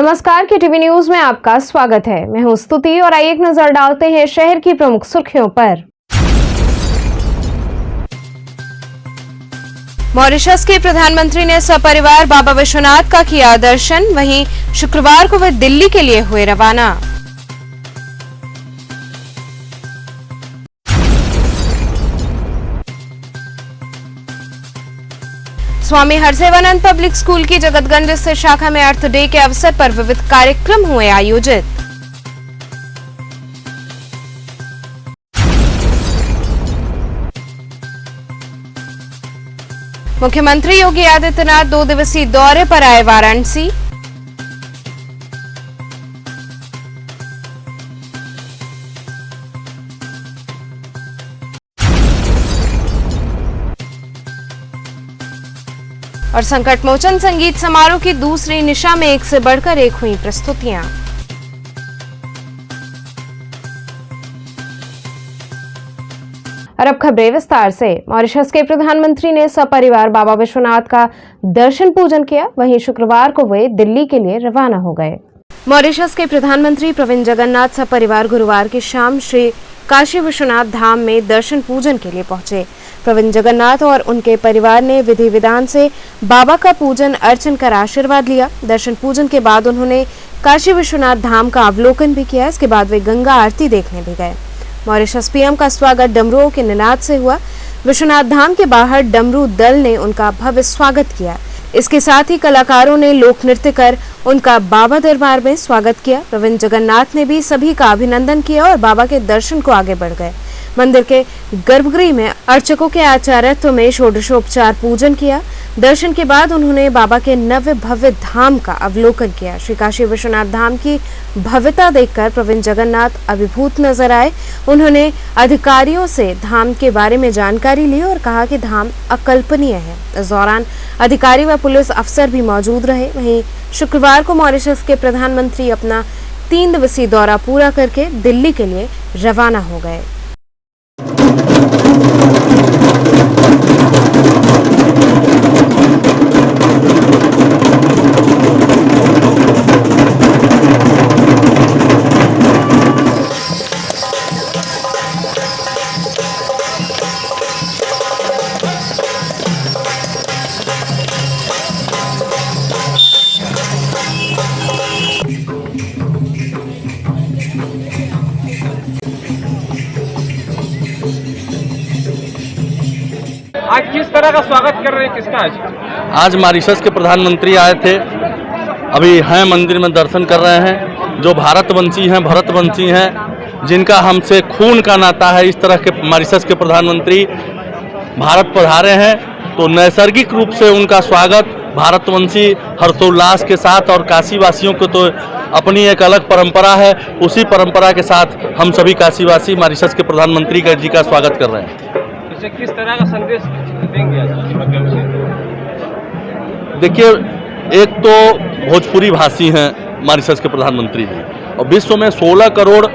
नमस्कार, के TV news में आपका स्वागत है। मैं हूं स्तुति और आइए एक नजर डालते हैं शहर की प्रमुख सुर्खियों पर। मॉरिशस के प्रधानमंत्री ने सपरिवार बाबा विश्वनाथ का किया दर्शन, वहीं शुक्रवार को वे दिल्ली के लिए हुए रवाना। स्वामी हरसेवानंद पब्लिक स्कूल की जगतगंज स्थित शाखा में अर्थ डे के अवसर पर विविध कार्यक्रम हुए आयोजित। मुख्यमंत्री योगी आदित्यनाथ 2 दिवसीय दौरे पर आए वाराणसी। और संकट मोचन संगीत समारोह की दूसरी निशा में एक से बढ़कर एक हुई प्रस्तुतियां। और अब खबरें विस्तार से। मॉरिशस के प्रधानमंत्री ने सपरिवार बाबा विश्वनाथ का दर्शन पूजन किया, वहीं शुक्रवार को वे दिल्ली के लिए रवाना हो गए। मॉरिशस के प्रधानमंत्री प्रविंद जगन्नाथ सपरिवार गुरुवार की शाम श्री काशी विश्वनाथ धाम में दर्शन पूजन के लिए पहुंचे। प्रविंद जगन्नाथ और उनके परिवार ने विधि विधान से बाबा का पूजन अर्चन कर आशीर्वाद लिया। दर्शन पूजन के बाद उन्होंने काशी विश्वनाथ धाम का अवलोकन भी किया। इसके बाद वे गंगा आरती देखने भी गए। मॉरिशस पीएम का स्वागत डमरुओं के निनाद से हुआ। विश्वनाथ धाम के बाहर डमरू दल ने उनका भव्य स्वागत किया। इसके साथ ही कलाकारों ने लोक नृत्य कर उनका बाबा दरबार में स्वागत किया। प्रविंद जगन्नाथ ने भी सभी का अभिनंदन किया और बाबा के दर्शन को आगे बढ़ गए। मंदिर के गर्भगृह में अर्चकों के आचार्यत्व में षोडशोपचार पूजन किया। दर्शन के बाद उन्होंने बाबा के नव्य भव्य धाम का अवलोकन किया। श्री काशी विश्वनाथ धाम की भव्यता देखकर प्रविंद जगन्नाथ अभिभूत नजर आए। उन्होंने अधिकारियों से धाम के बारे में जानकारी ली और कहा कि धाम अकल्पनीय है। इस दौरान अधिकारी व पुलिस अफसर भी मौजूद रहे। वहीं शुक्रवार को मॉरिशस के प्रधानमंत्री अपना 3 दिवसीय दौरा पूरा करके दिल्ली के लिए रवाना हो गए। आज किस तरह का स्वागत कर रहे हैं, किसका? आज मॉरिशस के प्रधानमंत्री आए थे, अभी हैं मंदिर में दर्शन कर रहे हैं। जो भारतवंशी हैं, जिनका हमसे खून का नाता है, इस तरह के मॉरिशस के प्रधानमंत्री भारत पधारे हैं, तो नैसर्गिक रूप से उनका स्वागत भारतवंशी हर्षोल्लास के साथ, और काशीवासियों को तो अपनी एक अलग परंपरा है, उसी परंपरा के साथ हम सभी काशीवासी मॉरिशस के प्रधानमंत्री जी का स्वागत कर रहे हैं। किस तरह का संदेश देंगे आज के माध्यम से? देखिए, एक तो भोजपुरी भाषी हैं मॉरिशस के प्रधानमंत्री जी, और विश्व में 16 करोड़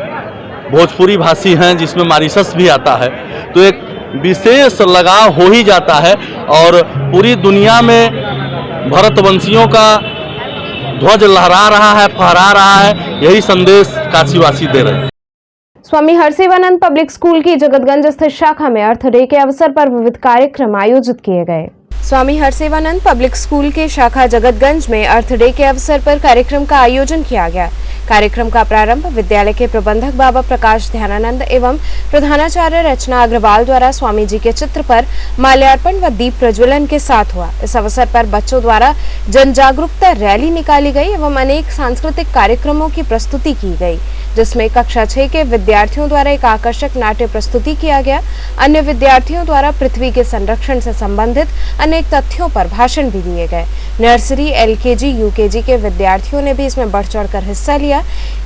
भोजपुरी भाषी हैं, जिसमें मॉरिशस भी आता है, तो एक विशेष लगाव हो ही जाता है। और पूरी दुनिया में भारतवंशियों का ध्वज लहरा रहा है, फहरा रहा है, यही संदेश काशीवासी दे रहे हैं। स्वामी हरसेवानंद पब्लिक स्कूल की जगतगंज स्थित शाखा में अर्थ डे के अवसर पर विविध कार्यक्रम आयोजित किए गए। स्वामी हरसेवानंद पब्लिक स्कूल के शाखा जगतगंज में अर्थ डे के अवसर पर कार्यक्रम का आयोजन किया गया। कार्यक्रम का प्रारंभ विद्यालय के प्रबंधक बाबा प्रकाश ध्यानानंद एवं प्रधानाचार्य रचना अग्रवाल द्वारा स्वामी जी के चित्र पर माल्यार्पण व दीप प्रज्वलन के साथ हुआ। इस अवसर पर बच्चों द्वारा जन जागरूकता रैली निकाली गई एवं अनेक सांस्कृतिक कार्यक्रमों की प्रस्तुति की गई, जिसमें कक्षा 6 के विद्यार्थियों द्वारा एक आकर्षक नाट्य प्रस्तुति किया गया। अन्य विद्यार्थियों द्वारा पृथ्वी के संरक्षण से संबंधित अनेक तथ्यों पर भाषण भी दिए गए। नर्सरी, एलकेजी, यूकेजी के विद्यार्थियों ने भी इसमें बढ़ चढ़कर हिस्सा लिया।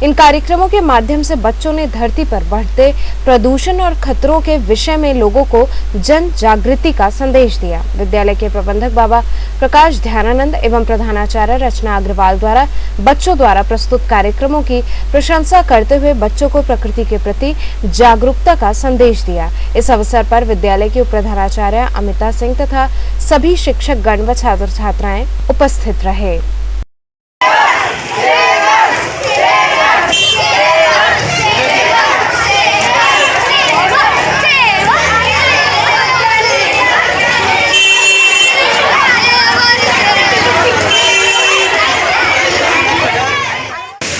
इन कार्यक्रमों के माध्यम से बच्चों ने धरती पर बढ़ते प्रदूषण और खतरों के विषय में लोगों को जन जागृति का संदेश दिया। विद्यालय के प्रबंधक बाबा प्रकाश ध्यानानंद एवं प्रधानाचार्य रचना अग्रवाल द्वारा बच्चों द्वारा प्रस्तुत कार्यक्रमों की प्रशंसा करते हुए बच्चों को प्रकृति के प्रति जागरूकता का संदेश दिया। इस अवसर पर विद्यालय के उप प्रधानाचार्य अमिता सिंह तथा सभी शिक्षक गण व छात्र छात्राएं उपस्थित रहे।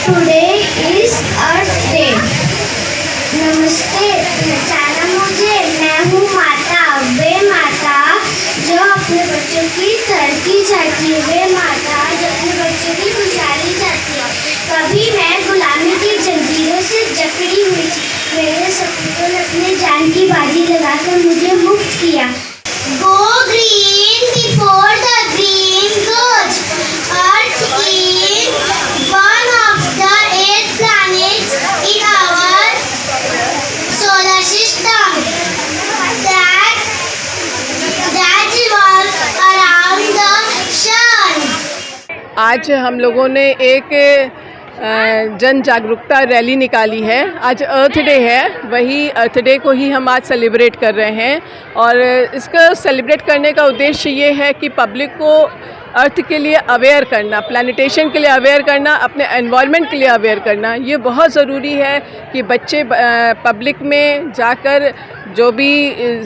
Today is Earth Day. नमस्ते, पहचाना मुझे, मैं हूँ माता, वे माता जो अपने बच्चों की तरक्की चाहती है, वे माता जो अपने बच्चों की खुशहाली चाहती है। कभी मैं गुलामी की जंजीरों से जकड़ी हुई थी, मेरे सपूतों ने अपने जान की बाजी लगाकर मुझे मुक्त किया। Go green before the green goes. Earth is one of the 8 planets in our solar system that revolves around the sun. आज हम लोगों ने एक जन जागरूकता रैली निकाली है। आज अर्थ डे है, वही अर्थ डे को ही हम आज सेलिब्रेट कर रहे हैं और इसका सेलिब्रेट करने का उद्देश्य ये है कि पब्लिक को अर्थ के लिए अवेयर करना, प्लानिटेशन के लिए अवेयर करना, अपने एनवायरनमेंट के लिए अवेयर करना। ये बहुत ज़रूरी है कि बच्चे पब्लिक में जाकर जो भी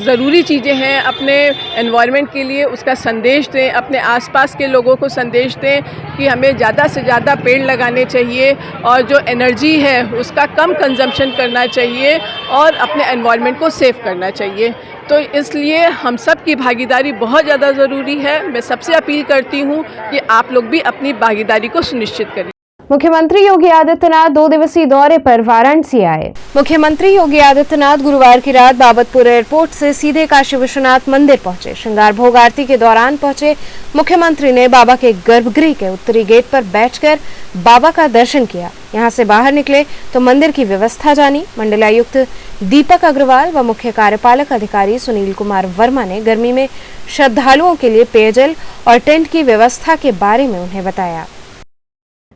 ज़रूरी चीज़ें हैं अपने एनवायरनमेंट के लिए उसका संदेश दें, अपने आसपास के लोगों को संदेश दें कि हमें ज़्यादा से ज़्यादा पेड़ लगाने चाहिए और जो एनर्जी है उसका कम कंजम्पशन करना चाहिए और अपने एनवायरनमेंट को सेव करना चाहिए। तो इसलिए हम सब की भागीदारी बहुत ज़्यादा ज़रूरी है। मैं सबसे अपील करती हूँ कि आप लोग भी अपनी भागीदारी को सुनिश्चित करें। मुख्यमंत्री योगी आदित्यनाथ 2 दिवसीय दौरे पर वाराणसी आए। मुख्यमंत्री योगी आदित्यनाथ गुरुवार की रात बाबतपुर एयरपोर्ट से सीधे काशी विश्वनाथ मंदिर पहुंचे। श्रृंगार भोग आरती के दौरान पहुंचे मुख्यमंत्री ने बाबा के गर्भगृह के उत्तरी गेट पर बैठकर बाबा का दर्शन किया। यहां से बाहर निकले तो मंदिर की व्यवस्था जानी। मंडलायुक्त दीपक अग्रवाल व मुख्य कार्यपालक अधिकारी सुनील कुमार वर्मा ने गर्मी में श्रद्धालुओं के लिए पेयजल और टेंट की व्यवस्था के बारे में उन्हें बताया।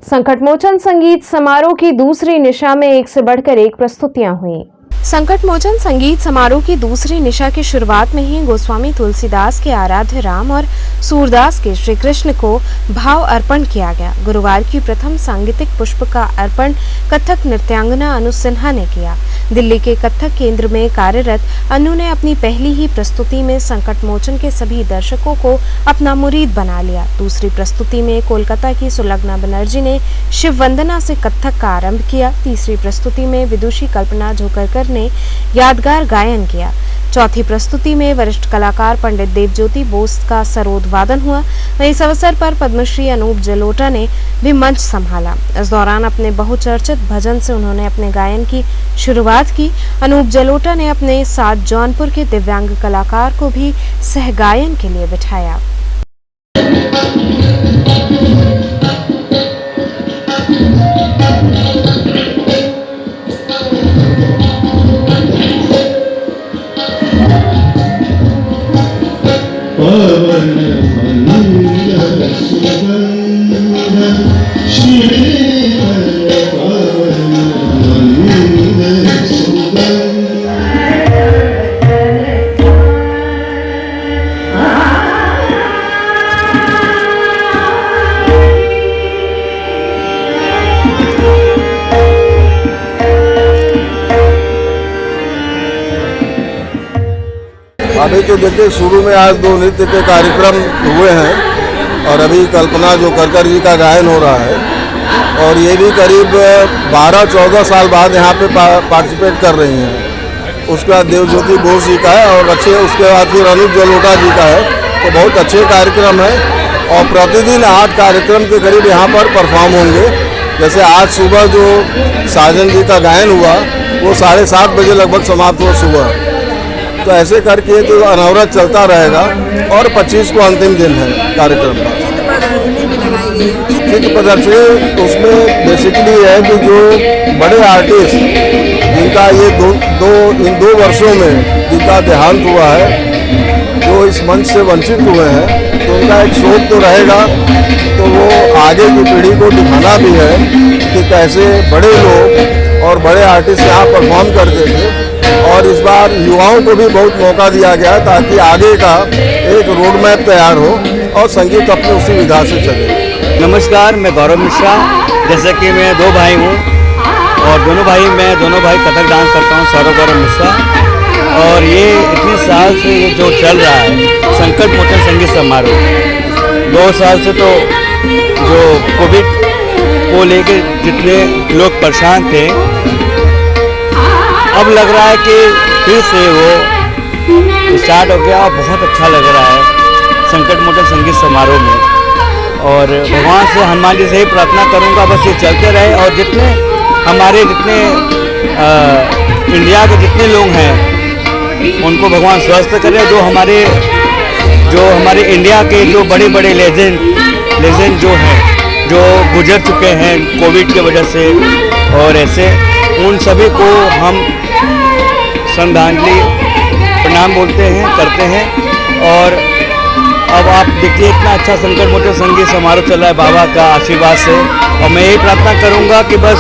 संकटमोचन संगीत समारोह की दूसरी निशा में एक से बढ़कर एक प्रस्तुतियां हुई। संकटमोचन संगीत समारोह की दूसरी निशा की शुरुआत में ही गोस्वामी तुलसीदास के आराध्य राम और सूरदास के श्री कृष्ण को भाव अर्पण किया गया। गुरुवार की प्रथम सांगीतिक पुष्प का अर्पण कथक नृत्यांगना अनु सिन्हा ने किया। दिल्ली के कथक केंद्र में कार्यरत अनु ने अपनी पहली ही प्रस्तुति में संकटमोचन के सभी दर्शकों को अपना मुरीद बना लिया। दूसरी प्रस्तुति में कोलकाता की सुलग्ना बनर्जी ने शिव वंदना से कथक का आरंभ किया। तीसरी प्रस्तुति में विदुषी कल्पना झोकरकर ने यादगार गायन किया। चौथी प्रस्तुति में वरिष्ठ कलाकार पंडित देवज्योति बोस का सरोद वादन हुआ। वहीं इस अवसर पर पद्मश्री अनूप जलोटा ने भी मंच संभाला। इस दौरान अपने बहुचर्चित भजन से उन्होंने अपने गायन की शुरुआत की। अनूप जलोटा ने अपने साथ जौनपुर के दिव्यांग कलाकार को भी सहगायन के लिए बिठाया। अभी तो देखिए शुरू में आज 2 नृत्य के कार्यक्रम हुए हैं और अभी कल्पना जो करकर जी का गायन हो रहा है और ये भी करीब 12-14 साल बाद यहाँ पे पार्टिसिपेट कर रही हैं। उसके बाद देवज्योति बोस जी का है और अच्छे उसके बाद फिर अनूप जलोटा जी का है। तो बहुत अच्छे कार्यक्रम है और प्रतिदिन 8 कार्यक्रम के करीब यहाँ पर परफॉर्म होंगे। जैसे आज सुबह जो साजन जी का गायन हुआ वो 7:30 बजे लगभग समाप्त हुआ सुबह। तो ऐसे करके तो अनवरत चलता रहेगा और 25 को अंतिम दिन है कार्यक्रम का। चित्र प्रदर्शनी उसमें बेसिकली है कि जो बड़े आर्टिस्ट जिनका ये इन 2 वर्षों में जिनका देहांत हुआ है, जो इस मंच से वंचित हुए हैं, तो उनका एक शोध तो रहेगा। तो वो आगे की पीढ़ी को दिखाना भी है कि कैसे बड़े लोग और बड़े आर्टिस्ट यहाँ परफॉर्म करते थे। और इस बार युवाओं को भी बहुत मौका दिया गया ताकि आगे का एक रोड मैप तैयार हो और संगीत अपने उसी विधा से चले। नमस्कार, मैं गौरव मिश्रा। जैसे कि मैं 2 भाई हूँ और दोनों भाई कथक डांस करता हूँ, सौरभ गौरव मिश्रा। और ये इतने साल से ये जो चल रहा है संकटमोचन संगीत समारोह, 2 साल से तो जो कोविड को लेके जितने लोग परेशान थे, अब लग रहा है कि फिर से वो स्टार्ट हो गया और बहुत अच्छा लग रहा है संकट मोचन संगीत समारोह में। और भगवान से, हनुमान जी से ही प्रार्थना करूंगा बस ये चलते रहे और जितने इंडिया के जितने लोग हैं उनको भगवान स्वस्थ करे। जो हमारे इंडिया के जो बड़े बड़े लेजेंड जो हैं, जो गुजर चुके हैं कोविड की वजह से, और ऐसे उन सभी को हम श्रद्धांजलि प्रणाम बोलते हैं, करते हैं। और अब आप देखिए इतना अच्छा संकट मोचन संगीत समारोह चल रहा है बाबा का आशीर्वाद से, और मैं यही प्रार्थना करूंगा कि बस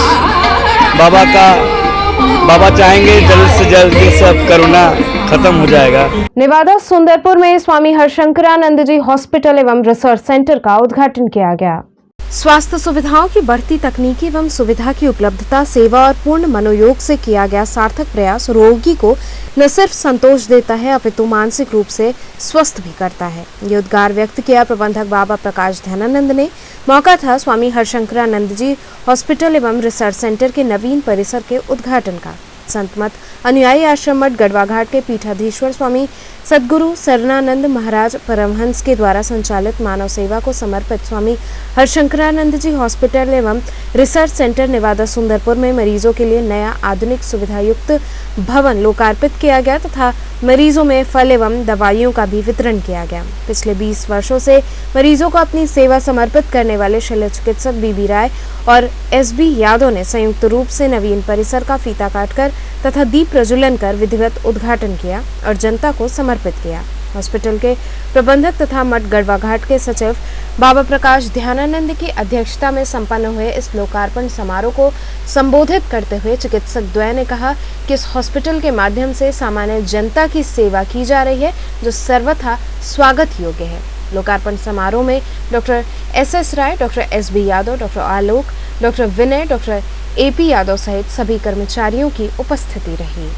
बाबा चाहेंगे जल्द से जल्द ये सब कोरोना खत्म हो जाएगा। नेवादा सुंदरपुर में स्वामी हरशंकरानंद जी हॉस्पिटल एवं रिसर्च सेंटर का उद्घाटन किया गया। स्वास्थ्य सुविधाओं की बढ़ती तकनीकी एवं सुविधा की उपलब्धता, सेवा और पूर्ण मनोयोग से किया गया सार्थक प्रयास रोगी को न सिर्फ संतोष देता है अपितु मानसिक रूप से स्वस्थ भी करता है। ये उद्गार व्यक्त किया प्रबंधक बाबा प्रकाश ध्यानानंद ने। मौका था स्वामी हरशंकरानंद जी हॉस्पिटल एवं रिसर्च सेंटर के नवीन परिसर के उद्घाटन का। संत मत अनुयायी आश्रम मठ गढ़वाघाट के पीठाधीश्वर स्वामी सद्गुरु सरनानंद महाराज परमहंस के द्वारा संचालित मानव सेवा को समर्पित स्वामी हरशंकरानंद जी हॉस्पिटल एवं रिसर्च सेंटर नेवादा सुंदरपुर में मरीजों के लिए नया आधुनिक सुविधा युक्त भवन लोकार्पित किया गया तथा मरीजों में फल एवं दवाइयों का भी वितरण किया गया। पिछले 20 वर्षों से मरीजों को अपनी सेवा समर्पित करने वाले शल्य चिकित्सक बीबी राय और SB यादव ने संयुक्त रूप से नवीन परिसर का फीता काटकर तथा दीप प्रज्वलन कर विधिवत उद्घाटन किया और जनता को समर्पित किया। हॉस्पिटल के प्रबंधक तथा मठ गढ़वाघाट के सचिव बाबा प्रकाश ध्यानानंद की अध्यक्षता में संपन्न हुए इस लोकार्पण समारोह को संबोधित करते हुए चिकित्सक द्वय ने कहा कि इस हॉस्पिटल के माध्यम से सामान्य जनता की सेवा की जा रही है जो सर्वथा स्वागत योग्य है। लोकार्पण समारोह में डॉक्टर SS राय, डॉक्टर SB यादव, डॉक्टर आलोक, डॉक्टर विनय, डॉक्टर AP यादव सहित सभी कर्मचारियों की उपस्थिति रही।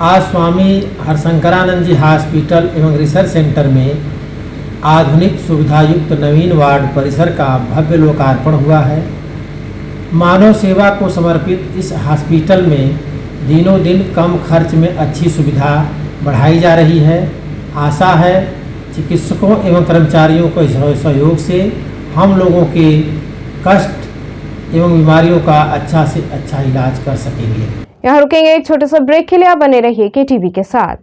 आज स्वामी हरशंकरानंद जी हॉस्पिटल एवं रिसर्च सेंटर में आधुनिक सुविधायुक्त नवीन वार्ड परिसर का भव्य लोकार्पण हुआ है। मानव सेवा को समर्पित इस हॉस्पिटल में दिनों दिन कम खर्च में अच्छी सुविधा बढ़ाई जा रही है। आशा है चिकित्सकों एवं कर्मचारियों के सहयोग से हम लोगों के कष्ट एवं बीमारियों का अच्छा से अच्छा इलाज कर सकेंगे। यहाँ रुकेंगे एक छोटे से ब्रेक के लिए। आप बने रहिए KTV के साथ।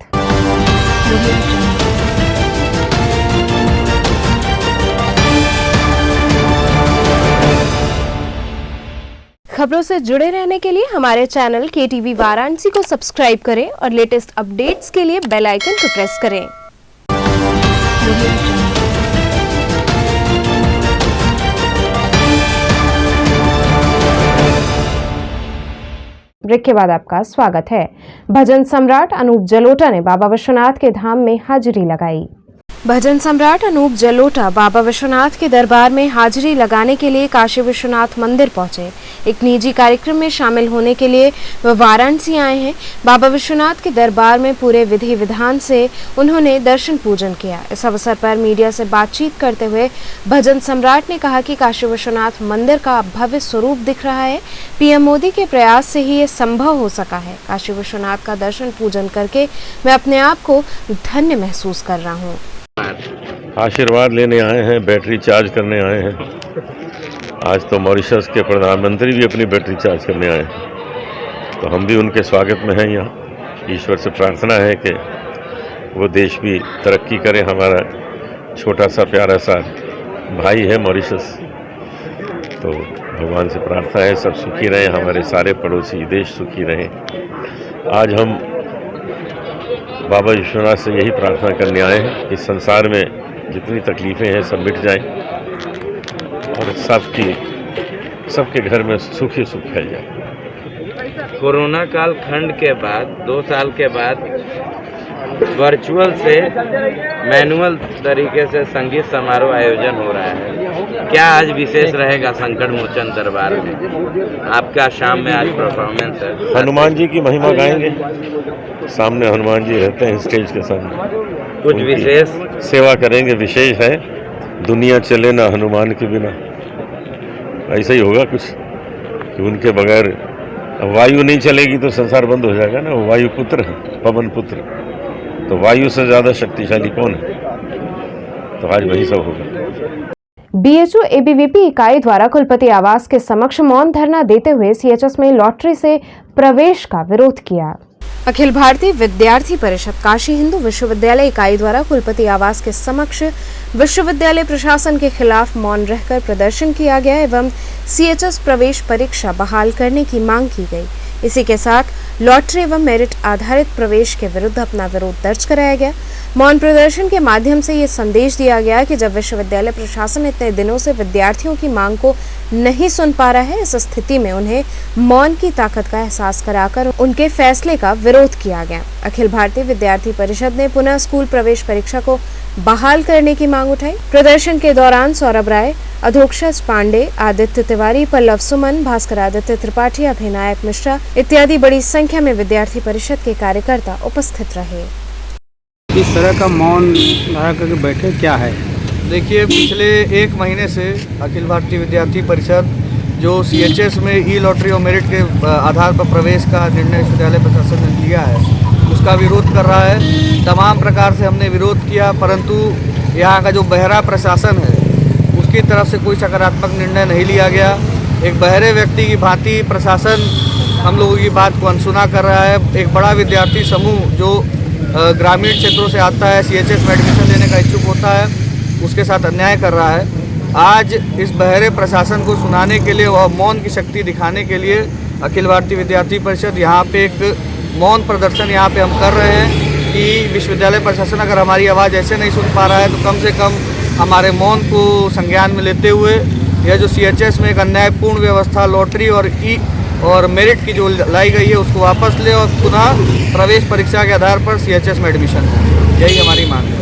खबरों से जुड़े रहने के लिए हमारे चैनल KTV वाराणसी को सब्सक्राइब करें और लेटेस्ट अपडेट्स के लिए बेल आइकन को प्रेस करें। ब्रेक के बाद आपका स्वागत है। भजन सम्राट अनूप जलोटा ने बाबा विश्वनाथ के धाम में हाजिरी लगाई। भजन सम्राट अनूप जलोटा बाबा विश्वनाथ के दरबार में हाजिरी लगाने के लिए काशी विश्वनाथ मंदिर पहुंचे। एक निजी कार्यक्रम में शामिल होने के लिए वह वाराणसी आए हैं। बाबा विश्वनाथ के दरबार में पूरे विधि विधान से उन्होंने दर्शन पूजन किया। इस अवसर पर मीडिया से बातचीत करते हुए भजन सम्राट ने कहा कि काशी विश्वनाथ मंदिर का भव्य स्वरूप दिख रहा है। PM मोदी के प्रयास से ही ये संभव हो सका है। काशी विश्वनाथ का दर्शन पूजन करके मैं अपने आप को धन्य महसूस कर रहा हूँ। आशीर्वाद लेने आए हैं, बैटरी चार्ज करने आए हैं। आज तो मॉरिशस के प्रधानमंत्री भी अपनी बैटरी चार्ज करने आए हैं, तो हम भी उनके स्वागत में हैं यहाँ। ईश्वर से प्रार्थना है कि वो देश भी तरक्की करे। हमारा छोटा सा प्यारा सा भाई है मॉरिशस, तो भगवान से प्रार्थना है सब सुखी रहें, हमारे सारे पड़ोसी देश सुखी रहें। आज हम बाबा विश्वनाथ से यही प्रार्थना करने आए हैं कि संसार में जितनी तकलीफ़ें हैं सब मिट जाएं और सबके घर में सुख ही सुख फैल जाए। कोरोना काल खंड के बाद 2 साल के बाद वर्चुअल से मैनुअल तरीके से संगीत समारोह आयोजन हो रहा है। क्या आज विशेष रहेगा संकट मोचन दरबार में? आपका शाम में आज परफॉर्मेंस है। हनुमान जी की महिमा गाएंगे, सामने हनुमान जी रहते हैं स्टेज के सामने, कुछ विशेष सेवा करेंगे। विशेष है दुनिया चले ना हनुमान के बिना, ऐसा ही होगा कुछ कि उनके बगैर अब वायु नहीं चलेगी तो संसार बंद हो जाएगा ना। वो वायु पुत्र है, पवन पुत्र, तो वायु से ज़्यादा शक्तिशाली कौन है? तो आज वही सब होगा। बीएचयू एबीवीपी इकाई द्वारा कुलपति आवास के समक्ष मौन धरना देते हुए सीएचएस में लॉटरी से प्रवेश का विरोध किया। अखिल भारतीय विद्यार्थी परिषद काशी हिंदू विश्वविद्यालय इकाई द्वारा कुलपति आवास के समक्ष विश्वविद्यालय प्रशासन के खिलाफ मौन रहकर प्रदर्शन किया गया एवं सीएचएस प्रवेश परीक्षा बहाल करने की मांग की गई। इसी के साथ लॉटरी एवं मेरिट आधारित प्रवेश के विरुद्ध अपना विरोध दर्ज कराया गया। मौन प्रदर्शन के माध्यम से ये संदेश दिया गया कि जब विश्वविद्यालय प्रशासन इतने दिनों से विद्यार्थियों की मांग को नहीं सुन पा रहा है, इस स्थिति में उन्हें मौन की ताकत का एहसास कराकर उनके फैसले का विरोध किया गया। अखिल भारतीय विद्यार्थी परिषद ने पुनः स्कूल प्रवेश परीक्षा को बहाल करने की मांग उठाई। प्रदर्शन के दौरान सौरभ राय, अधोक्षज पांडे, आदित्य तिवारी, पल्लव सुमन, भास्कर आदित्य त्रिपाठी, अभिनायक मिश्रा इत्यादि बड़ी संख्या में विद्यार्थी परिषद के कार्यकर्ता उपस्थित रहे। इस तरह का मौन धारण करके बैठे क्या है? देखिए, पिछले 1 महीने से अखिल भारतीय विद्यार्थी परिषद जो सीएचएस में ई लॉटरी और मेरिट के आधार पर प्रवेश का निर्णय विश्वविद्यालय प्रशासन ने लिया है, उसका विरोध कर रहा है। तमाम प्रकार से हमने विरोध किया, परंतु यहाँ का जो बहरा प्रशासन है उसकी तरफ से कोई सकारात्मक निर्णय नहीं लिया गया। एक बहरे व्यक्ति की भांति प्रशासन हम लोगों की बात को अनसुना कर रहा है। एक बड़ा विद्यार्थी समूह जो ग्रामीण क्षेत्रों से आता है, सीएचएस में एडमिशन लेने का इच्छुक होता है, उसके साथ अन्याय कर रहा है। आज इस बहरे प्रशासन को सुनाने के लिए और मौन की शक्ति दिखाने के लिए अखिल भारतीय विद्यार्थी परिषद यहाँ पे एक मौन प्रदर्शन यहाँ पे हम कर रहे हैं कि विश्वविद्यालय प्रशासन अगर हमारी आवाज़ ऐसे नहीं सुन पा रहा है तो कम से कम हमारे मौन को संज्ञान में लेते हुए यह जो सीएचएस में एक अन्यायपूर्ण व्यवस्था लॉटरी और मेरिट की जो लाई गई है उसको वापस ले और पुनः प्रवेश परीक्षा के आधार पर सीएचएस में एडमिशन है। यही हमारी मांग है।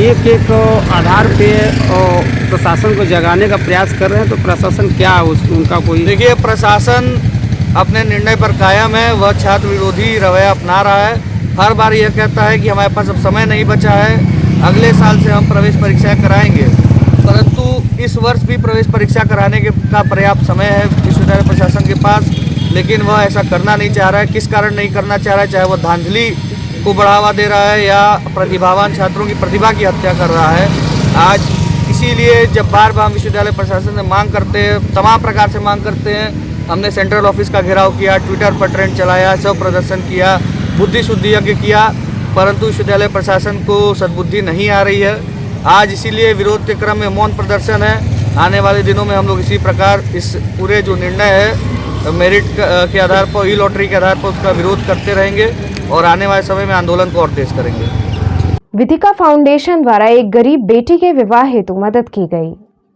एक आधार पे प्रशासन को जगाने का प्रयास कर रहे हैं, तो प्रशासन क्या है उनका कोई? देखिए, प्रशासन अपने निर्णय पर कायम है। वह छात्र विरोधी रवैया अपना रहा है। हर बार यह कहता है कि हमारे पास अब समय नहीं बचा है, अगले साल से हम प्रवेश परीक्षाएं कराएंगे, परंतु इस वर्ष भी प्रवेश परीक्षा कराने का पर्याप्त समय है विश्वविद्यालय प्रशासन के पास, लेकिन वह ऐसा करना नहीं चाह रहा है। किस कारण नहीं करना चाह रहा है? चाहे वह धांधली को बढ़ावा दे रहा है या प्रतिभावान छात्रों की प्रतिभा की हत्या कर रहा है। आज इसीलिए जब बार बार हम विश्वविद्यालय प्रशासन से मांग करते हैं, तमाम प्रकार से मांग करते हैं, हमने सेंट्रल ऑफिस का घेराव किया, ट्विटर पर ट्रेंड चलाया, सब प्रदर्शन किया, बुद्धि शुद्धि यज्ञ किया, परंतु विश्वविद्यालय प्रशासन को सद्बुद्धि नहीं आ रही है। आज इसीलिए विरोध के क्रम में मौन प्रदर्शन है। आने वाले दिनों में हम लोग इसी प्रकार इस पूरे जो निर्णय है मेरिट के आधार पर, ई लॉटरी के आधार पर उसका विरोध करते रहेंगे और आने वाले समय में आंदोलन को और तेज करेंगे। विधिका फाउंडेशन द्वारा एक गरीब बेटी के विवाह हेतु मदद की गई।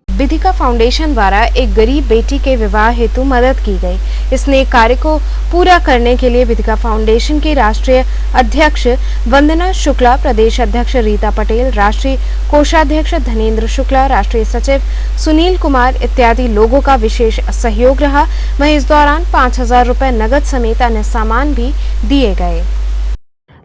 विधिका फाउंडेशन द्वारा एक गरीब बेटी के विवाह हेतु मदद की गई। इस नेक कार्य को पूरा करने के लिए विधिका फाउंडेशन की राष्ट्रीय अध्यक्ष वंदना शुक्ला, प्रदेश अध्यक्ष रीता पटेल, राष्ट्रीय कोषाध्यक्ष धनेंद्र शुक्ला, राष्ट्रीय सचिव सुनील कुमार इत्यादि लोगों का विशेष सहयोग रहा। वहीं इस दौरान 5000 रुपए नगद समेत अन्य सामान भी दिए गए।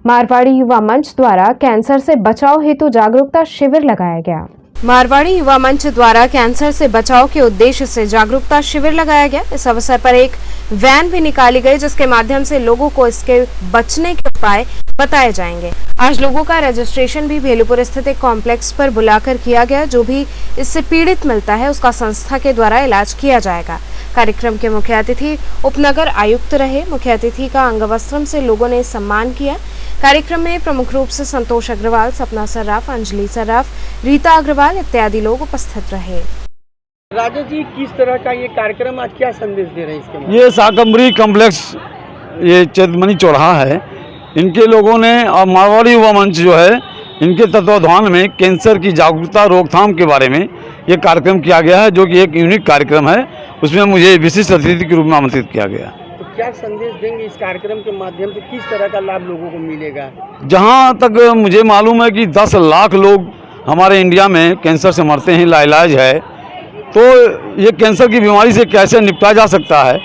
मारवाड़ी युवा मंच द्वारा कैंसर से बचाव हेतु जागरूकता शिविर लगाया गया। मारवाड़ी युवा मंच द्वारा कैंसर से बचाव के उद्देश्य से जागरूकता शिविर लगाया गया। इस अवसर पर एक वैन भी निकाली गई जिसके माध्यम से लोगों को इसके बचने के उपाय बताए जाएंगे। आज लोगों का रजिस्ट्रेशन भी भेलूपुर स्थित एक कॉम्प्लेक्स पर बुलाकर किया गया। जो भी इससे पीड़ित मिलता है उसका संस्था के द्वारा इलाज किया जाएगा। कार्यक्रम के मुख्य अतिथि उपनगर आयुक्त रहे। मुख्य अतिथि का अंगवस्त्रम से लोगों ने सम्मान किया। कार्यक्रम में प्रमुख रूप से संतोष अग्रवाल, सपना सर्राफ, अंजलि सर्राफ, रीता अग्रवाल इत्यादि लोग उपस्थित रहे। राजा जी, किस तरह का ये कार्यक्रम आज क्या संदेश दे रहे हैं इसके? ये शाकंभरी कॉम्प्लेक्स, ये चैतमनी चौराहा है, इनके लोगों ने और मारवाड़ी युवा मंच जो है इनके तत्वाधान में कैंसर की जागरूकता रोकथाम के बारे में ये कार्यक्रम किया गया है, जो कि एक यूनिक कार्यक्रम है। उसमें मुझे विशिष्ट अतिथि के रूप में आमंत्रित किया गया। तो क्या संदेश देंगे इस कार्यक्रम के माध्यम से? किस तरह का लाभ लोगों को मिलेगा? जहाँ तक मुझे मालूम है कि 10 लाख लोग हमारे इंडिया में कैंसर से मरते हैं, लाइलाज है, तो ये कैंसर की बीमारी से कैसे निपटा जा सकता है,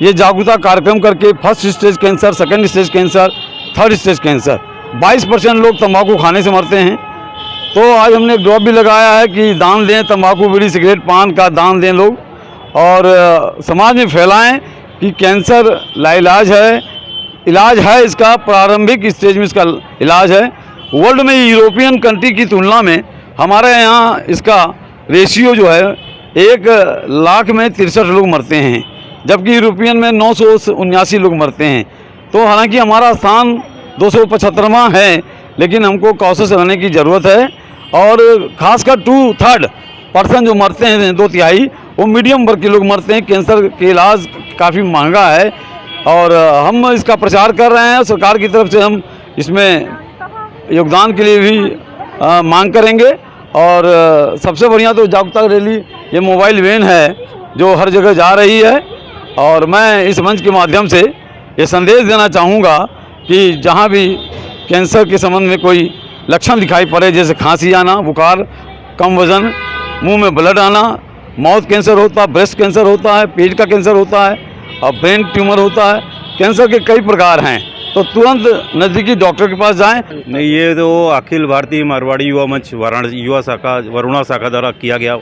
ये जागरूकता कार्यक्रम करके first stage cancer, second stage cancer, third stage cancer, 22% लोग तंबाकू खाने से मरते हैं। तो आज हमने एक ड्रॉप भी लगाया है कि दान दें, तंबाकू, बीड़ी, सिगरेट, पान का दान दें लोग, और समाज में फैलाएं कि कैंसर लाइलाज है, इलाज है, इसका प्रारंभिक स्टेज में इसका इलाज है। वर्ल्ड में यूरोपियन कंट्री की तुलना में हमारे यहाँ इसका रेशियो जो है 1 लाख में 63 लोग मरते हैं, जबकि यूरोपियन में 979 लोग मरते हैं। तो हालांकि हमारा स्थान 275वां है, लेकिन हमको कॉशियस रहने की ज़रूरत है। और ख़ासकर 2/3 जो मरते हैं, 2/3 वो मीडियम वर्ग के लोग मरते हैं। कैंसर के इलाज काफ़ी महंगा है और हम इसका प्रचार कर रहे हैं। सरकार की तरफ से हम इसमें योगदान के लिए भी मांग करेंगे। और सबसे बढ़िया तो जागरूकता रैली ये मोबाइल वैन है जो हर जगह जा रही है। और मैं इस मंच के माध्यम से ये संदेश देना चाहूँगा कि जहाँ भी कैंसर के संबंध में कोई लक्षण दिखाई पड़े, जैसे खांसी आना, बुखार, कम वज़न, मुंह में ब्लड आना, माउथ कैंसर होता है, ब्रेस्ट कैंसर होता है, पेट का कैंसर होता है और ब्रेन ट्यूमर होता है। कैंसर के कई प्रकार हैं, तो तुरंत नज़दीकी डॉक्टर के पास जाएं। नहीं, ये तो अखिल भारतीय मारवाड़ी युवा मंच वाराणसी युवा शाखा वरुणा शाखा द्वारा किया गया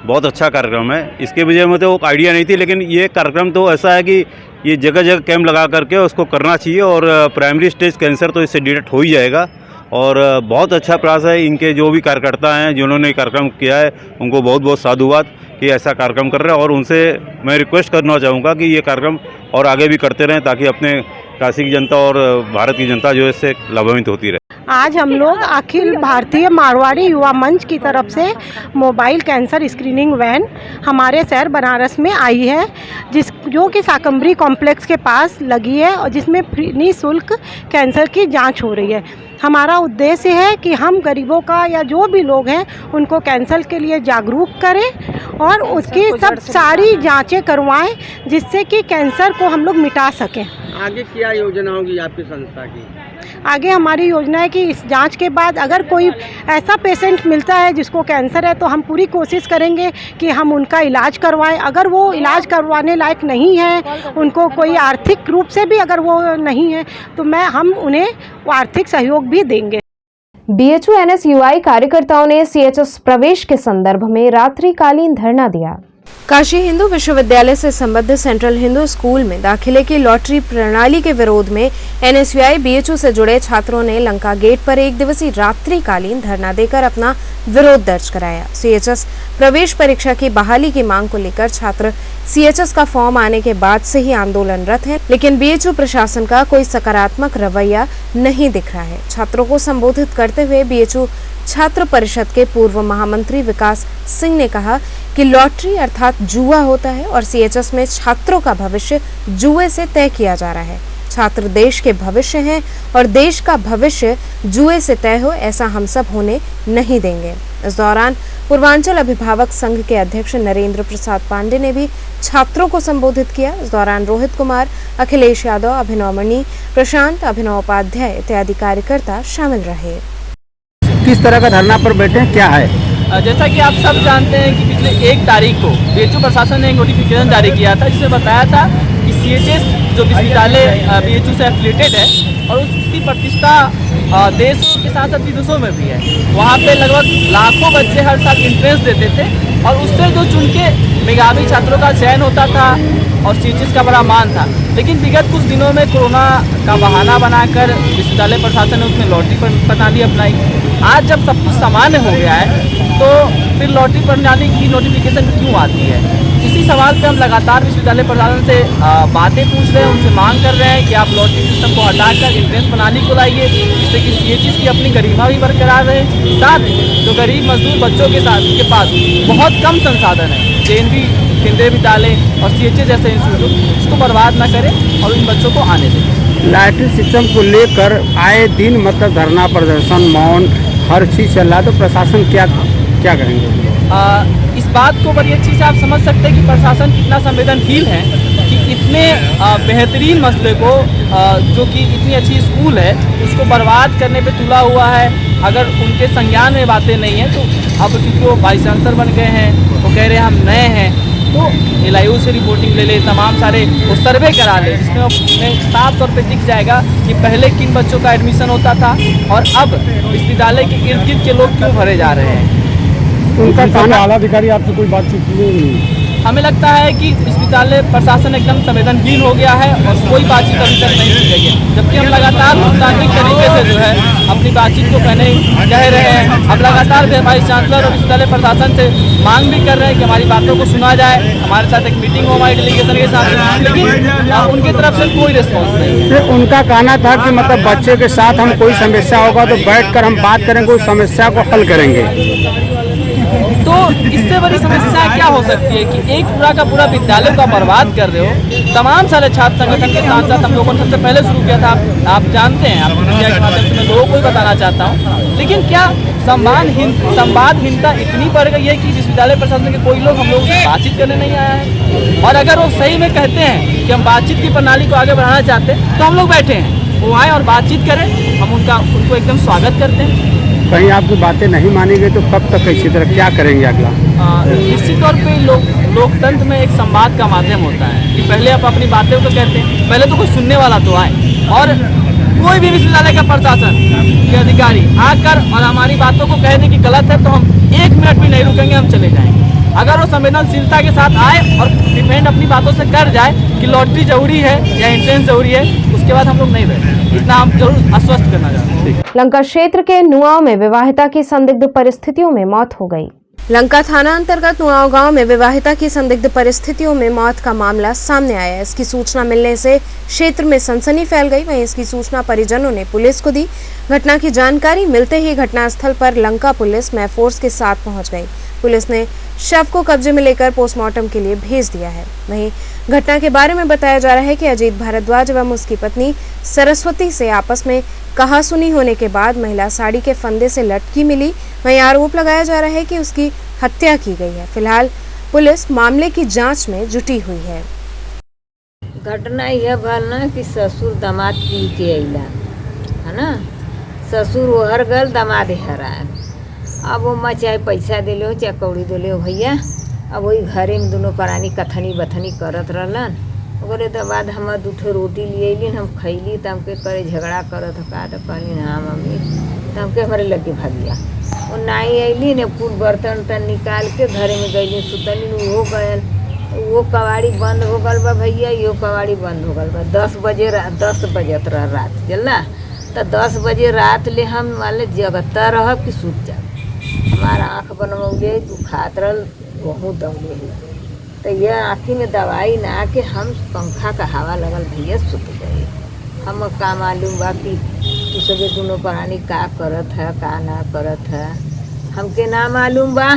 बहुत अच्छा कार्यक्रम है। इसके विषय में तो आइडिया नहीं थी, लेकिन ये कार्यक्रम तो ऐसा है कि ये जगह जगह कैंप लगा करके उसको करना चाहिए और प्राइमरी स्टेज कैंसर तो इससे डिटेक्ट हो ही जाएगा। और बहुत अच्छा प्रयास है इनके जो भी कार्यकर्ता हैं जिन्होंने कार्यक्रम किया है, उनको बहुत बहुत साधुवाद कि ऐसा कार्यक्रम कर रहे हैं। और उनसे मैं रिक्वेस्ट करना चाहूँगा कि ये कार्यक्रम और आगे भी करते रहें, ताकि अपने काशी की जनता और भारत की जनता जो है इससे लाभान्वित होती रहे। आज हम लोग अखिल भारतीय मारवाड़ी युवा मंच की तरफ से मोबाइल कैंसर स्क्रीनिंग वैन हमारे शहर बनारस में आई है, जो कि शाकंभरी कॉम्प्लेक्स के पास लगी है और जिसमें निःशुल्क कैंसर की जांच हो रही है। हमारा उद्देश्य है कि हम गरीबों का या जो भी लोग हैं उनको कैंसर के लिए जागरूक करें और उसकी सब सारी जांचें करवाएं, जिससे कि कैंसर को हम लोग मिटा सकें। आगे क्या योजना होगी आपकी संस्था की? आगे हमारी योजना है कि इस जांच के बाद अगर कोई ऐसा पेशेंट मिलता है जिसको कैंसर है, तो हम पूरी कोशिश करेंगे कि हम उनका इलाज करवाएं। अगर वो इलाज करवाने लायक नहीं है, उनको कोई आर्थिक रूप से भी अगर वो नहीं है, तो हम उन्हें आर्थिक सहयोग भी देंगे। बीएचयू एनएसयूआई कार्यकर्ताओं ने सीएचएस प्रवेश के संदर्भ में रात्रिकालीन धरना दिया। काशी हिंदू विश्वविद्यालय से संबद्ध सेंट्रल हिंदू स्कूल में दाखिले की लॉटरी प्रणाली के विरोध में एनएसयूआई बीएचयू से जुड़े छात्रों ने लंका गेट पर 1 दिवसीय रात्रिकालीन धरना देकर अपना विरोध दर्ज कराया। सीएचएस प्रवेश परीक्षा की बहाली की मांग को लेकर छात्र सीएचएस का फॉर्म आने के बाद से ही आंदोलनरत हैं, लेकिन बीएचयू प्रशासन का कोई सकारात्मक रवैया नहीं दिख रहा है। छात्रों को संबोधित करते हुए बीएचयू छात्र परिषद के पूर्व महामंत्री विकास सिंह ने कहा कि लॉटरी अर्थात जुआ होता है और सीएचएस में छात्रों का भविष्य जुए से तय किया जा रहा है। छात्र देश के भविष्य हैं और देश का भविष्य जुए से तय हो, ऐसा हम सब होने नहीं देंगे। इस दौरान पूर्वांचल अभिभावक संघ के अध्यक्ष नरेंद्र प्रसाद पांडे ने भी छात्रों को संबोधित किया। इस दौरान रोहित कुमार, अखिलेश यादव, अभिनव मणि, प्रशांत, अभिनव उपाध्याय इत्यादि कार्यकर्ता शामिल रहे। किस तरह का धरना पर बैठे, क्या है? जैसा कि आप सब जानते हैं कि पिछले 1 तारीख को बीएचयू प्रशासन ने एक नोटिफिकेशन जारी किया था, जिसमें बताया था कि सीएचएस जो विश्वविद्यालय बीएचयू से एफिलिएटेड है और उसकी प्रतिष्ठा देशों के साथ साथ विदेशों में भी है। वहाँ पे लगभग लाखों बच्चे हर साल एंट्रेंस देते थे और उससे जो चुन के मेधावी छात्रों का चयन होता था और सीएचएस का बड़ा मान था। लेकिन विगत कुछ दिनों में कोरोना का बहाना बनाकर विश्वविद्यालय प्रशासन ने उसमें लॉटरी प्रणाली अपनाई। आज जब सब कुछ सामान्य हो गया है, तो फिर लॉटरी प्रणाली की नोटिफिकेशन क्यों आती है? इसी सवाल पे हम लगातार विश्वविद्यालय प्रशासन से बातें पूछ रहे हैं, उनसे मांग कर रहे हैं कि आप लॉटरी सिस्टम को हटाकर एंट्रेंस प्रणाली को लाइए, जिससे कि सीएचएस की अपनी गरिमा भी बरकरार रहे। साथ ही जो गरीब मजदूर बच्चों के पास बहुत कम संसाधन है, जेएनवी केंद्रीय विद्यालय और सीएचएस जैसे इंस्टीट्यूट, इसको बर्बाद न करें और उन बच्चों को आने दें। लॉटरी सिस्टम को लेकर आए दिन मतलब धरना प्रदर्शन, मौन, हर चीज़ चल रहा है, तो प्रशासन क्या करेंगे? इस बात को बड़ी अच्छी से आप समझ सकते हैं कि प्रशासन कितना संवेदनशील है कि इतने बेहतरीन मसले को जो कि इतनी अच्छी स्कूल है उसको बर्बाद करने पे तुला हुआ है। अगर उनके संज्ञान में बातें नहीं हैं तो अब क्योंकि वो वाइस चांसलर बन गए हैं, वो कह रहे हैं हम नए हैं, तो LIU से रिपोर्टिंग ले ले, तमाम सारे वो सर्वे करा ले, जिसमें साफ तौर पे दिख जाएगा कि पहले किन बच्चों का एडमिशन होता था और अब विश्वविद्यालय के इर्द गिर्द के लोग क्यों भरे जा रहे हैं। उनका आला अधिकारी आपसे कोई बातचीत की नहीं? हमें लगता है कि विश्वविद्यालय प्रशासन एकदम संवेदनहीन हो गया है और कोई बातचीत अभी तक नहीं की गई है, जबकि हम लगातार लोकतांत्रिक तरीके से जो है अपनी बातचीत को कह रहे हैं। हम लगातार वाइस चांसलर और विश्वविद्यालय प्रशासन से मांग भी कर रहे हैं कि हमारी बातों को सुना जाए, हमारे साथ एक मीटिंग हो हमारी डेलीगेशन के साथ, लेकिन उनकी तरफ से कोई रिस्पॉन्स नहीं है। उनका कहना था कि मतलब बच्चे के साथ हम कोई समस्या होगा तो बैठकर हम बात करेंगे, उस समस्या को हल करेंगे। तो इससे बड़ी समस्या क्या हो सकती है कि एक पूरा का पूरा विद्यालय को बर्बाद कर रहे हो। तमाम सारे छात्र संगठन के साथ साथ हम लोगों ने सबसे पहले शुरू किया था, आप जानते हैं, आप मीडिया के माध्यम से मैं लोगों को ही बताना चाहता हूँ। लेकिन क्या संवादहीनता इतनी बढ़ गई है कि विश्वविद्यालय प्रशासन के कोई लोग हम लोगों से बातचीत करने नहीं आया है। और अगर वो सही में कहते हैं कि हम बातचीत की प्रणाली को आगे बढ़ाना चाहते हैं तो हम लोग बैठे हैं, वो आए और बातचीत करें, हम उनको एकदम स्वागत करते हैं। कहीं आपकी बातें नहीं मानी गई तो कब तक इसी तरह क्या करेंगे अगला? निश्चित तौर पे लोकतंत्र में एक संवाद का माध्यम होता है कि पहले आप अपनी बातें तो कहते हैं, पहले तो कोई सुनने वाला तो आए, और कोई भी विश्वविद्यालय का प्रशासन के अधिकारी आकर और हमारी बातों को कह दे कि गलत है तो हम 1 मिनट भी नहीं रुकेंगे, हम चले जाएंगे। अगर वो संवेदनशीलता के साथ आए और डिपेंड अपनी बातों से कर जाए कि लॉटरी जरूरी है या एंट्रेंस जरूरी है, उसके बाद हम लोग नहीं बैठे, इतना हम जरूर आश्वस्त करना चाहते हैं। लंका क्षेत्र के नुआव में विवाहिता की संदिग्ध परिस्थितियों में मौत हो गई। लंका थाना अंतर्गत नुआव गांव में विवाहिता की संदिग्ध परिस्थितियों में मौत का मामला सामने आया। इसकी सूचना मिलने से क्षेत्र में सनसनी फैल गई। वहीं इसकी सूचना परिजनों ने पुलिस को दी। घटना की जानकारी मिलते ही घटनास्थल पर लंका पुलिस में फोर्स के साथ पहुंच गई। पुलिस ने शव को कब्जे में लेकर पोस्टमार्टम के लिए भेज दिया है। वहीं घटना के बारे में बताया जा रहा है कि अजीत भारद्वाज एवं उसकी पत्नी सरस्वती से आपस में कहासुनी होने के बाद महिला साड़ी के फंदे से लटकी मिली। वहीं आरोप लगाया जा रहा है कि उसकी हत्या की गई है। फिलहाल पुलिस मामले की जांच में जुटी हुई है। घटना यह भल ना कि ससुर दामाद पी के अला है ना, ससुर ओहर गल दामाद हरा। अब वो माँ चाहे पैसा दिले हो चाहे कौड़ी दिले हो भैया, अब वही घरे में दोनों प्राणी कथनी बथनी करत रहलन। ओकरे तो बाद हम 2 ठो रोटी लिए अलिन, हम खैली तो हमके करे झगड़ा करत का तो कहलिन हाँ मम्मी, तो हमके हमारे लगे भागिया। वो नाई अलिन ने पूरा बर्तन उर्तन निकाल के घरे में गईलिन सुतलिन। वो गयल, वो कवाड़ी बंद हो गल बा भैया, यो कवाड़ी बंद हो गल बा। 10 बजत रह रात चलना, तो 10 बजे रात ले हम वाले जगता रह कि सूत जा। हमारा आँख बनवले दुखात रहल, बहुत दौड़े है, तो यह आँखी में दवाई ना के हम पंखा का हवा लगल भैया सुत गए। हम का मालूम बा कि तू सभी दोनों प्राणी का करत है का ना करत है, हमके ना मालूम बा।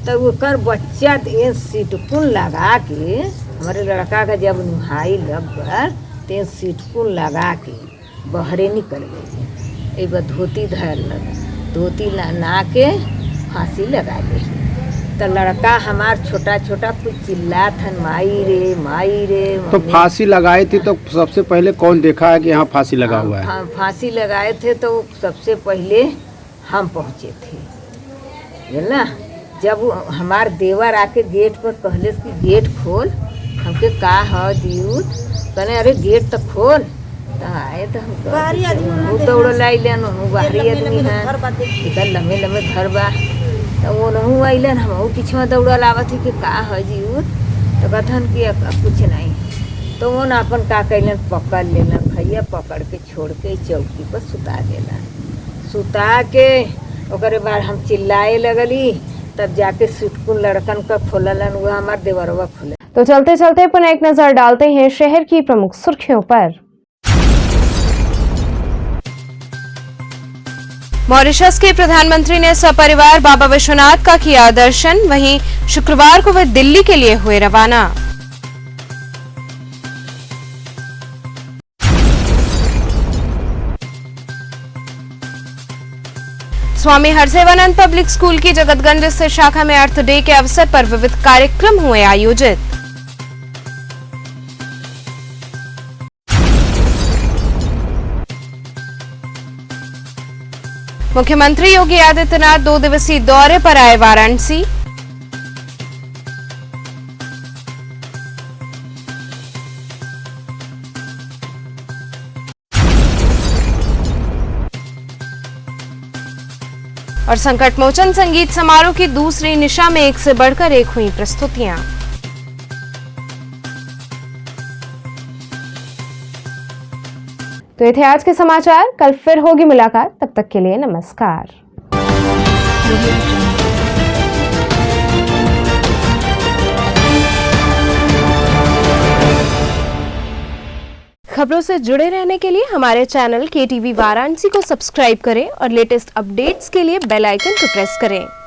तो ओकर बच्चा ये सिटकुन लगा के, हमारे लड़का का जब नुहाई लग गल तो सिटकुन लगा के बहरे निकल गई। एक बार धोती धर लगा, धोती ना के फांसी लगा ली। तो लड़का हमार छोटा छोटा कुछ चिल्ला था, माई रे। तो फांसी लगाई थी तो सबसे पहले कौन देखा है कि यहाँ फांसी लगा हुआ है? फांसी लगाए थे तो सबसे पहले हम पहुँचे थे ना। जब हमार देवर आके गेट पर कहले कि गेट खोल, हमके का है दियूत, कहने अरे गेट तो खोल। तो आए तो हम दौड़ लाइलन, बाहरी आदमी है, इधर लम्बे लम्बे घर बा, तो वो नहू अलन, हम पीछे दौड़ल आवत थी कि का है जीवन। तो कथन कि कुछ नहीं, तो वो ना अपन का कैलन पकड़ लेलन भैया, पकड़ के छोड़ के चौकी पर सुता देलन। सुता के ओकरे बाद हम चिल्लाए लगली, तब जाके सिटकुन लड़कन का खोललन, वो हमार देवरवा खोले। तो चलते चलते पुनः एक नजर डालते हैं शहर की प्रमुख सुर्खियों पर। मॉरिशस के प्रधानमंत्री ने सपरिवार बाबा विश्वनाथ का किया दर्शन। वहीं शुक्रवार को वे दिल्ली के लिए हुए रवाना। स्वामी हरसेवानंद पब्लिक स्कूल की जगतगंज स्थित शाखा में अर्थ डे के अवसर पर विविध कार्यक्रम हुए आयोजित। मुख्यमंत्री योगी आदित्यनाथ 2 दिवसीय दौरे पर आए वाराणसी। और संकटमोचन संगीत समारोह की दूसरी निशा में एक से बढ़कर एक हुई प्रस्तुतियां। तो ये थे आज के समाचार। कल फिर होगी मुलाकात, तब तक के लिए नमस्कार। खबरों से जुड़े रहने के लिए हमारे चैनल KTV वाराणसी को सब्सक्राइब करें और लेटेस्ट अपडेट्स के लिए बेल आइकन को प्रेस करें।